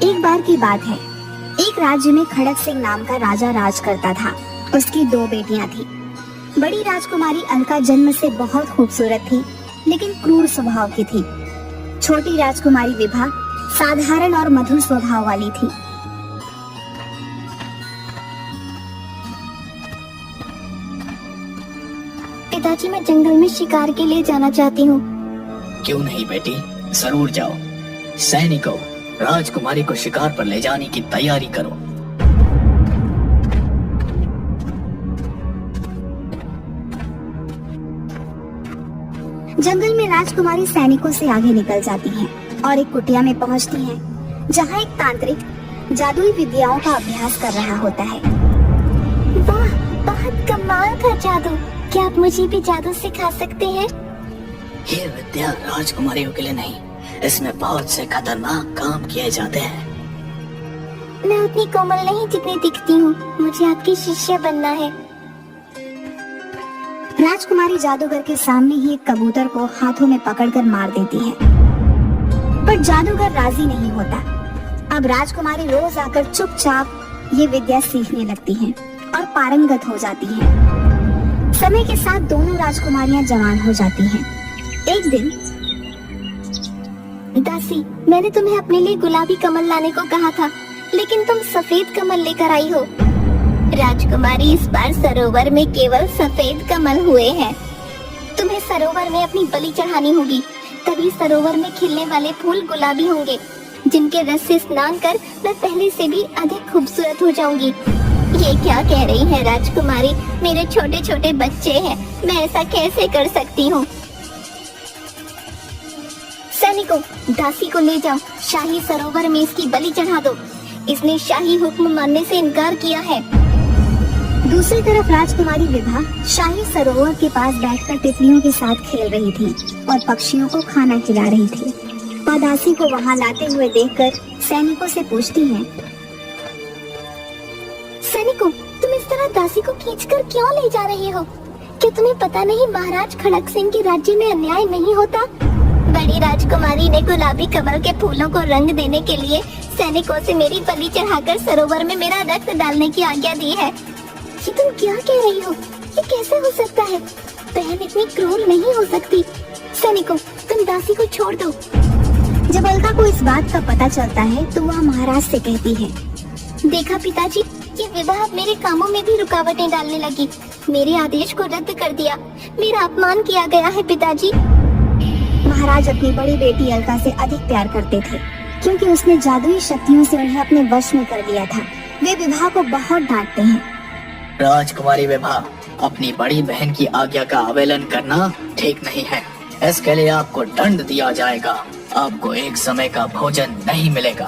एक बार की बात है, एक राज्य में खड़क सिंह नाम का राजा राज करता था। उसकी 2 बेटियां थी। बड़ी राजकुमारी अलका जन्म से बहुत खूबसूरत थी, लेकिन क्रूर स्वभाव की थी। छोटी राजकुमारी विभा साधारण और मधुर स्वभाव वाली थी। पिताजी, मैं जंगल में शिकार के लिए जाना चाहती हूँ। क्यों नहीं बेटी, जरूर जाओ। सैनिकों, राजकुमारी को शिकार पर ले जाने की तैयारी करो। जंगल में राजकुमारी सैनिकों से आगे निकल जाती हैं और एक कुटिया में पहुंचती हैं, जहां एक तांत्रिक जादुई विद्याओं का अभ्यास कर रहा होता है। वाह, बहुत कमाल का जादू! क्या आप मुझे भी जादू सिखा सकते हैं? ये विद्या राजकुमारियों के लिए नहीं, इसमें बहुत से खतरनाक काम किए जाते हैं। मैं उतनी कोमल नहीं जितनी दिखती हूँ, मुझे आपकी शिष्या बनना है। राजकुमारी जादूगर के सामने ही एक कबूतर को हाथों में पकड़कर मार देती है, पर जादूगर राजी नहीं होता। अब राजकुमारी रोज आकर चुपचाप ये विद्या सीखने लगती हैं और पारंगत हो जाती हैं। समय के साथ दोनों राजकुमारियां जवान हो जाती हैं। एक दिन, दासी, मैंने तुम्हें अपने लिए गुलाबी कमल लाने को कहा था, लेकिन तुम सफेद कमल लेकर आई हो। राजकुमारी, इस बार सरोवर में केवल सफेद कमल हुए हैं। तुम्हें सरोवर में अपनी बलि चढ़ानी होगी, तभी सरोवर में खिलने वाले फूल गुलाबी होंगे, जिनके रस से स्नान कर मैं पहले से भी अधिक खूबसूरत हो जाऊंगी। ये क्या कह रही है राजकुमारी? मेरे छोटे छोटे बच्चे हैं, मैं ऐसा कैसे कर सकती हूँ? सैनिकों, दासी को ले जाओ, शाही सरोवर में इसकी बलि चढ़ा दो। इसने शाही हुक्म मानने से इनकार किया है। दूसरी तरफ राजकुमारी विभा शाही सरोवर के पास बैठकर तितलियों के साथ खेल रही थी और पक्षियों को खाना खिला रही थी। वह दासी को वहां लाते हुए देखकर सैनिकों से पूछती है, सैनिकों, तुम इस तरह दासी को खींचकर क्यों ले जा रहे हो? क्या तुम्हें पता नहीं महाराज खड़क सिंह के राज्य में अन्याय नहीं होता? बड़ी राजकुमारी ने गुलाबी कमल के फूलों को रंग देने के लिए सैनिकों से मेरी बलि चढ़ाकर सरोवर में मेरा रक्त डालने की आज्ञा दी है। ये तुम क्या कह रही हो? ये कैसे हो सकता है? बहन इतनी क्रूर नहीं हो सकती। सैनिकों, तुम दासी को छोड़ दो। जब अलका को इस बात का पता चलता है तो वह महाराज से कहती है, देखा पिताजी, ये विवाह मेरे कामों में भी रुकावटें डालने लगी। मेरे आदेश को रद्द कर दिया, मेरा अपमान किया गया है पिताजी। महाराज अपनी बड़ी बेटी अलका से अधिक प्यार करते थे, क्योंकि उसने जादुई शक्तियों से उन्हें अपने वश में कर लिया था। वे विभा को बहुत डांटते हैं। राजकुमारी विभा, अपनी बड़ी बहन की आज्ञा का अवहेलना करना ठीक नहीं है। इसके लिए आपको दंड दिया जाएगा। आपको एक समय का भोजन नहीं मिलेगा।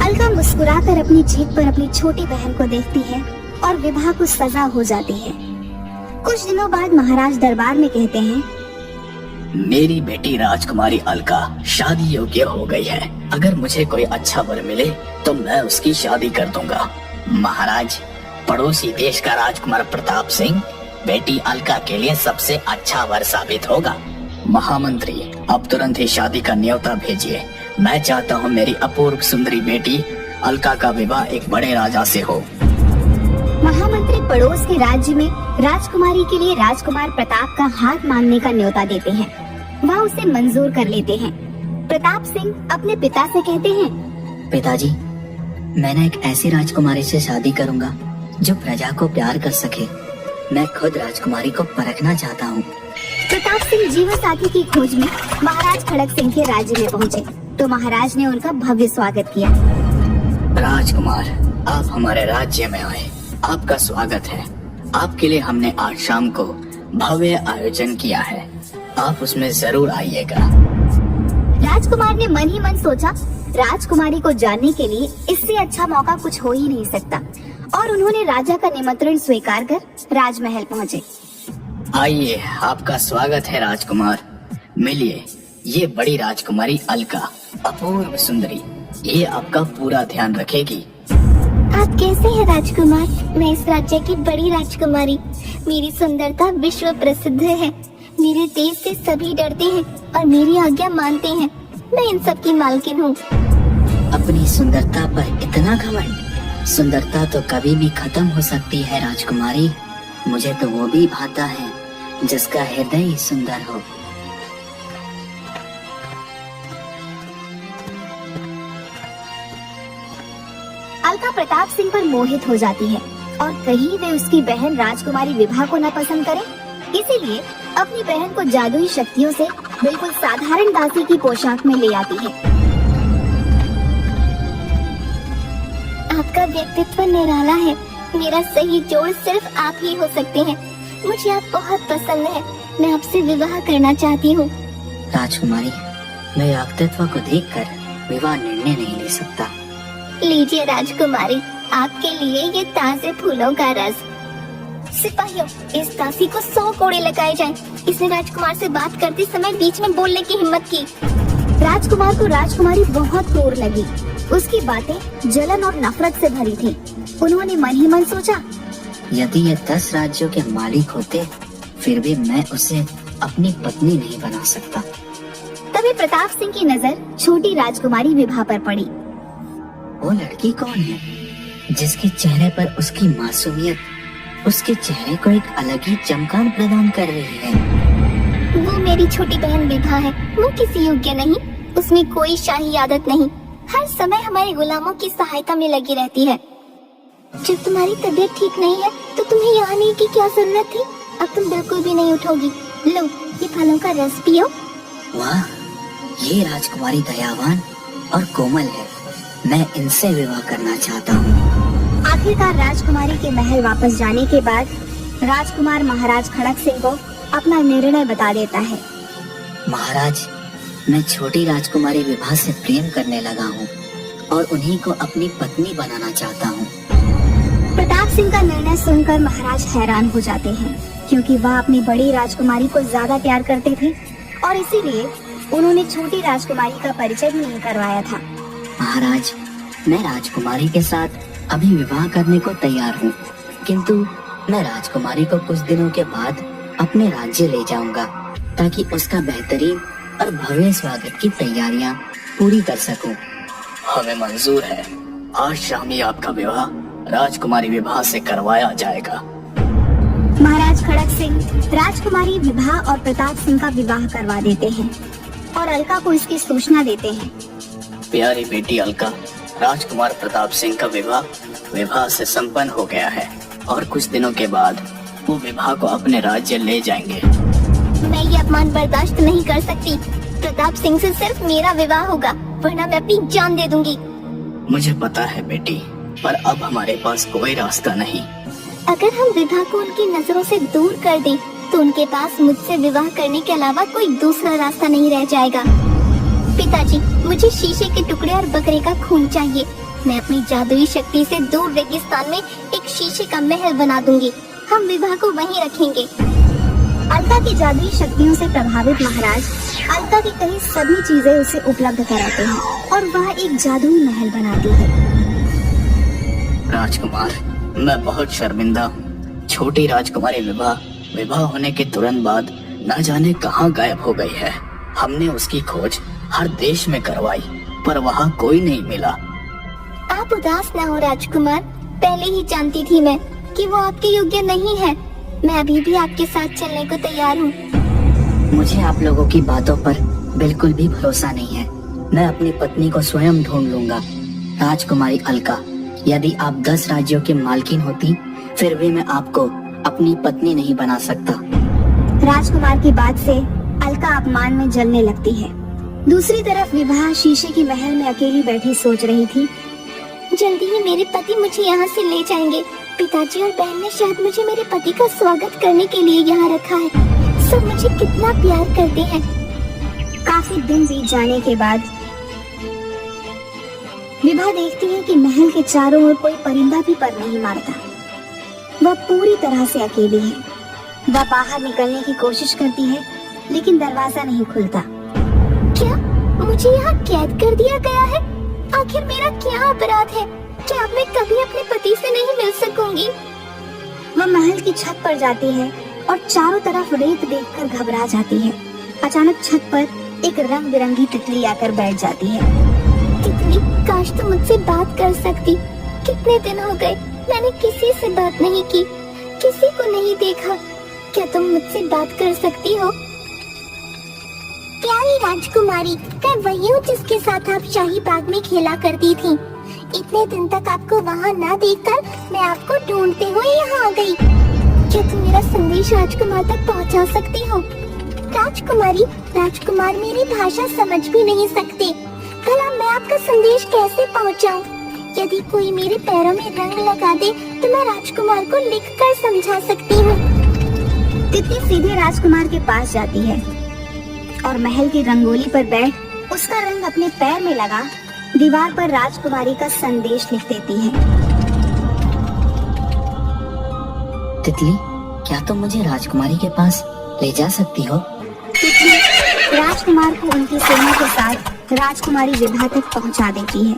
अलका मुस्कुराकर अपनी जीभ पर अपनी छोटी बहन को देखती है और विभा को सजा हो जाती है। कुछ दिनों बाद महाराज दरबार में कहते हैं, मेरी बेटी राजकुमारी अलका शादी योग्य हो गई है। अगर मुझे कोई अच्छा वर मिले तो मैं उसकी शादी कर दूंगा। महाराज, पड़ोसी देश का राजकुमार प्रताप सिंह बेटी अलका के लिए सबसे अच्छा वर साबित होगा। महामंत्री, अब तुरंत ही शादी का न्योता भेजिए। मैं चाहता हूँ मेरी अपूर्व सुंदरी बेटी अलका का विवाह एक बड़े राजा से हो। महामंत्री पड़ोस के राज्य में राजकुमारी के लिए राजकुमार प्रताप का हाथ मांगने का न्योता देते हैं। वह उसे मंजूर कर लेते हैं। प्रताप सिंह अपने पिता से कहते हैं, पिताजी, मैंने एक ऐसी राजकुमारी से शादी करूंगा जो प्रजा को प्यार कर सके। मैं खुद राजकुमारी को परखना चाहता हूँ। प्रताप सिंह जीवन साथी की खोज में महाराज खड़क सिंह के राज्य में पहुँचे तो महाराज ने उनका भव्य स्वागत किया। राजकुमार, आप हमारे राज्य में आए, आपका स्वागत है। आपके लिए हमने आज शाम को भव्य आयोजन किया है, आप उसमें जरूर आइएगा। राजकुमार ने मन ही मन सोचा, राजकुमारी को जानने के लिए इससे अच्छा मौका कुछ हो ही नहीं सकता, और उन्होंने राजा का निमंत्रण स्वीकार कर राजमहल पहुँचे। आइए, आपका स्वागत है राजकुमार। मिलिए, ये बड़ी राजकुमारी अलका, अपूर्व सुंदरी, ये आपका पूरा ध्यान रखेगी। आप कैसे हैं राजकुमार? मैं इस राज्य की बड़ी राजकुमारी। मेरी सुंदरता विश्व प्रसिद्ध है। मेरे देश से सभी डरते हैं और मेरी आज्ञा मानते हैं। मैं इन सब की मालकिन हूँ। अपनी सुंदरता पर इतना घमंड? सुंदरता तो कभी भी खत्म हो सकती है राजकुमारी। मुझे तो वो भी भाता है जिसका हृदय सुंदर हो। अलका प्रताप सिंह पर मोहित हो जाती है और कहीं वे उसकी बहन राजकुमारी विभा को न पसंद करे, इसीलिए अपनी बहन को जादुई शक्तियों से बिल्कुल साधारण दासी की पोशाक में ले आती है। आपका व्यक्तित्व निराला है। मेरा सही जोड़ सिर्फ आप ही हो सकते हैं। मुझे आप बहुत पसंद है। मैं आपसे विवाह करना चाहती हूँ। राजकुमारी, मैं व्यक्तित्व को देखकर विवाह निर्णय नहीं ले सकता। लीजिए राजकुमारी, आपके लिए ये ताजे फूलों का रस। सिपाहियों, इस दासी को 100 कोड़े लगाए जाएं। इसने राजकुमार से बात करते समय बीच में बोलने की हिम्मत की। राजकुमार को राजकुमारी बहुत क्रूर लगी। उसकी बातें जलन और नफरत से भरी थी। उन्होंने मन ही मन सोचा, यदि ये 10 राज्यों के मालिक होते फिर भी मैं उसे अपनी पत्नी नहीं बना सकता। तभी प्रताप सिंह की नजर छोटी राजकुमारी विभा पर पड़ी। वो लड़की कौन है जिसके चेहरे पर उसकी मासूमियत उसके चेहरे को एक अलग ही चमकान प्रदान कर रही है? वो मेरी छोटी बहन विभा है। वो किसी योग्य नहीं, उसमें कोई शाही आदत नहीं। हर समय हमारे गुलामों की सहायता में लगी रहती है। जब तुम्हारी तबीयत ठीक नहीं है तो तुम्हें यहाँ आने की क्या जरूरत थी? अब तुम बिल्कुल भी नहीं उठोगी। लो, ये फलों का रस पियो। वाह, ये राजकुमारी दयावान और कोमल है। मैं इनसे विवाह करना चाहता हूँ। आखिरकार राजकुमारी के महल वापस जाने के बाद राजकुमार महाराज खड़क सिंह को अपना निर्णय बता देता है। महाराज, मैं छोटी राजकुमारी विभा से प्रेम करने लगा हूँ और उन्हीं को अपनी पत्नी बनाना चाहता हूँ। प्रताप सिंह का निर्णय सुनकर महाराज हैरान हो जाते हैं, क्योंकि वह अपनी बड़ी राजकुमारी को ज्यादा प्यार करते थे और इसीलिए उन्होंने छोटी राजकुमारी का परिचय भी नहीं करवाया था। महाराज, मैं राजकुमारी के साथ अभी विवाह करने को तैयार हूँ, किंतु मैं राजकुमारी को कुछ दिनों के बाद अपने राज्य ले जाऊंगा ताकि उसका बेहतरीन और भव्य स्वागत की तैयारियां पूरी कर सकूं। हमें मंजूर है। आज शाम ही आपका विवाह राजकुमारी विभा से करवाया जाएगा। महाराज खड़क सिंह राजकुमारी विभा और प्रताप सिंह का विवाह करवा देते हैं और अलका को इसकी सूचना देते हैं। प्यारी बेटी अलका, राजकुमार प्रताप सिंह का विवाह से संपन्न हो गया है और कुछ दिनों के बाद वो विभा को अपने राज्य ले जाएंगे। मैं ये अपमान बर्दाश्त नहीं कर सकती। प्रताप सिंह से सिर्फ मेरा विवाह होगा, वरना मैं अपनी जान दे दूंगी। मुझे पता है बेटी, पर अब हमारे पास कोई रास्ता नहीं। अगर हम विभा को उनकी नजरों से दूर कर दें, तो उनके पास मुझसे विवाह करने के अलावा कोई दूसरा रास्ता नहीं रह जाएगा। पिताजी, मुझे शीशे के टुकड़े और बकरे का खून चाहिए। मैं अपनी जादुई शक्ति से दूर रेगिस्तान में एक शीशे का महल बना दूंगी। हम विवाह को वहीं रखेंगे। अलका की जादुई शक्तियों से प्रभावित महाराज अलका की कही सभी चीजें उसे उपलब्ध कराते हैं और वह एक जादुई महल बनाती है। राजकुमार, मैं बहुत शर्मिंदा हूँ। छोटी राजकुमारी विवाह होने के तुरंत बाद न जाने कहाँ गायब हो गई है। हमने उसकी खोज हर देश में करवाई, पर वहाँ कोई नहीं मिला। आप उदास न हो राजकुमार। पहले ही जानती थी मैं कि वो आपके योग्य नहीं है। मैं अभी भी आपके साथ चलने को तैयार हूँ। मुझे आप लोगों की बातों पर बिल्कुल भी भरोसा नहीं है। मैं अपनी पत्नी को स्वयं ढूंढ लूंगा। राजकुमारी अलका, यदि आप 10 राज्यों की मालकिन होती फिर भी मैं आपको अपनी पत्नी नहीं बना सकता। राजकुमार की बात से अलका अपमान में जलने लगती है। दूसरी तरफ विभा शीशे की महल में अकेली बैठी सोच रही थी। जल्दी ही मेरे पति मुझे यहाँ से ले जाएंगे। पिताजी और बहन ने शायद मुझे मेरे पति का स्वागत करने के लिए यहाँ रखा है। सब मुझे कितना प्यार करते हैं। काफी दिन बीत जाने के बाद विभा देखती है कि महल के चारों ओर कोई परिंदा भी पर नहीं मारता। वह पूरी तरह से अकेली है। वह बाहर निकलने की कोशिश करती है, लेकिन दरवाजा नहीं खुलता। क्या मुझे यहाँ कैद कर दिया गया है? आखिर मेरा क्या अपराध है? क्या अब मैं कभी अपने पति से नहीं मिल सकूंगी? वह महल की छत पर जाती है और चारों तरफ रेत देखकर घबरा जाती है। अचानक छत पर एक रंग बिरंगी तितली आकर बैठ जाती है। तितली, काश तुम मुझसे बात कर सकती। कितने दिन हो गए मैंने किसी से बात नहीं की, किसी को नहीं देखा। क्या तुम मुझसे बात कर सकती हो? प्यारी राजकुमारी, मैं वही हूँ जिसके साथ आप शाही बाग में खेला करती थी। इतने दिन तक आपको वहाँ ना देखकर मैं आपको ढूंढते हुए यहाँ आ गई। क्या तुम मेरा संदेश राजकुमार तक पहुँचा सकती हो? राजकुमारी, राजकुमार मेरी भाषा समझ भी नहीं सकते। भला मैं आपका संदेश कैसे पहुँचाऊँ? यदि कोई मेरे पैरों में रंग लगा दे तो मैं राजकुमार को लिखकर समझा सकती हूँ। तितली सीधे राजकुमार के पास जाती है और महल की रंगोली पर बैठ उसका रंग अपने पैर में लगा दीवार पर राजकुमारी का संदेश लिख देती है। तितली, क्या तुम मुझे राजकुमारी के पास ले जा सकती हो? तितली राजकुमार को उनकी सेना के साथ राजकुमारी विभा तक पहुंचा देती है।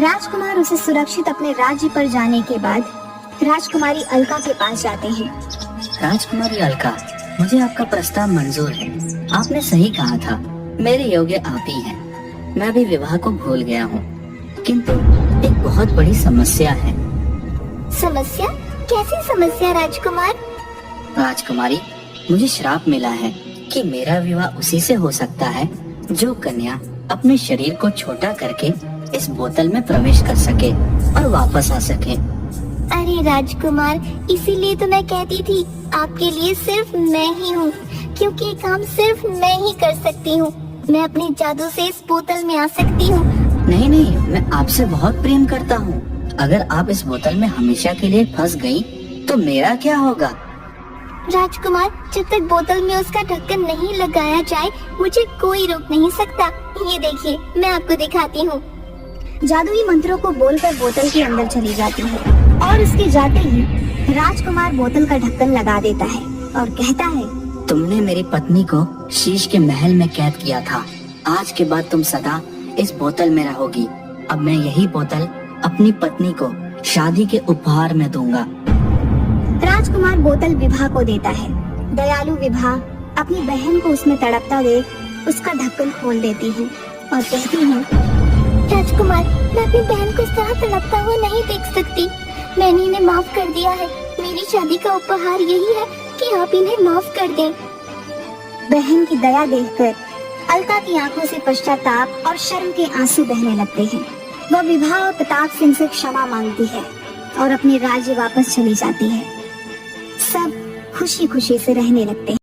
राजकुमार उसे सुरक्षित अपने राज्य पर जाने के बाद राजकुमारी अलका के पास जाते हैं। राजकुमारी अलका, मुझे आपका प्रस्ताव मंजूर है। आपने सही कहा था, मेरे योग्य आप ही हैं। मैं भी विवाह को भूल गया हूँ, किंतु एक बहुत बड़ी समस्या है। समस्या? कैसी समस्या राजकुमार? राजकुमारी, मुझे श्राप मिला है कि मेरा विवाह उसी से हो सकता है जो कन्या अपने शरीर को छोटा करके इस बोतल में प्रवेश कर सके और वापस आ सके। अरे राजकुमार, इसीलिए तो मैं कहती थी आपके लिए सिर्फ मैं ही हूँ, क्योंकि ये काम सिर्फ मैं ही कर सकती हूँ। मैं अपने जादू से इस बोतल में आ सकती हूँ। नहीं नहीं, मैं आपसे बहुत प्रेम करता हूँ। अगर आप इस बोतल में हमेशा के लिए फंस गई तो मेरा क्या होगा? राजकुमार, जब तक बोतल में उसका ढक्कन नहीं लगाया जाए मुझे कोई रोक नहीं सकता। ये देखिए, मैं आपको दिखाती हूँ। जादुई मंत्रों को बोलकर बोतल के अंदर चली जाती है और उसके जाते ही राजकुमार बोतल का ढक्कन लगा देता है और कहता है, तुमने मेरी पत्नी को शीश के महल में कैद किया था। आज के बाद तुम सदा इस बोतल में रहोगी। अब मैं यही बोतल अपनी पत्नी को शादी के उपहार में दूंगा। राजकुमार बोतल विभा को देता है। दयालु विभा अपनी बहन को उसमें तड़पता देख उसका ढक्कन खोल देती है और कहती है, राजकुमार, मैं अपनी बहन को इस तरह तड़पता हुआ नहीं देख सकती। मैंने इन्हें माफ कर दिया है। मेरी शादी का उपहार यही है कि आप इन्हें माफ कर दें। बहन की दया देखकर अलका की आंखों से पश्चाताप और शर्म के आंसू बहने लगते हैं। वह विभा और प्रताप सिंह से क्षमा मांगती है और अपने राज्य वापस चली जाती है। सब खुशी खुशी से रहने लगते हैं।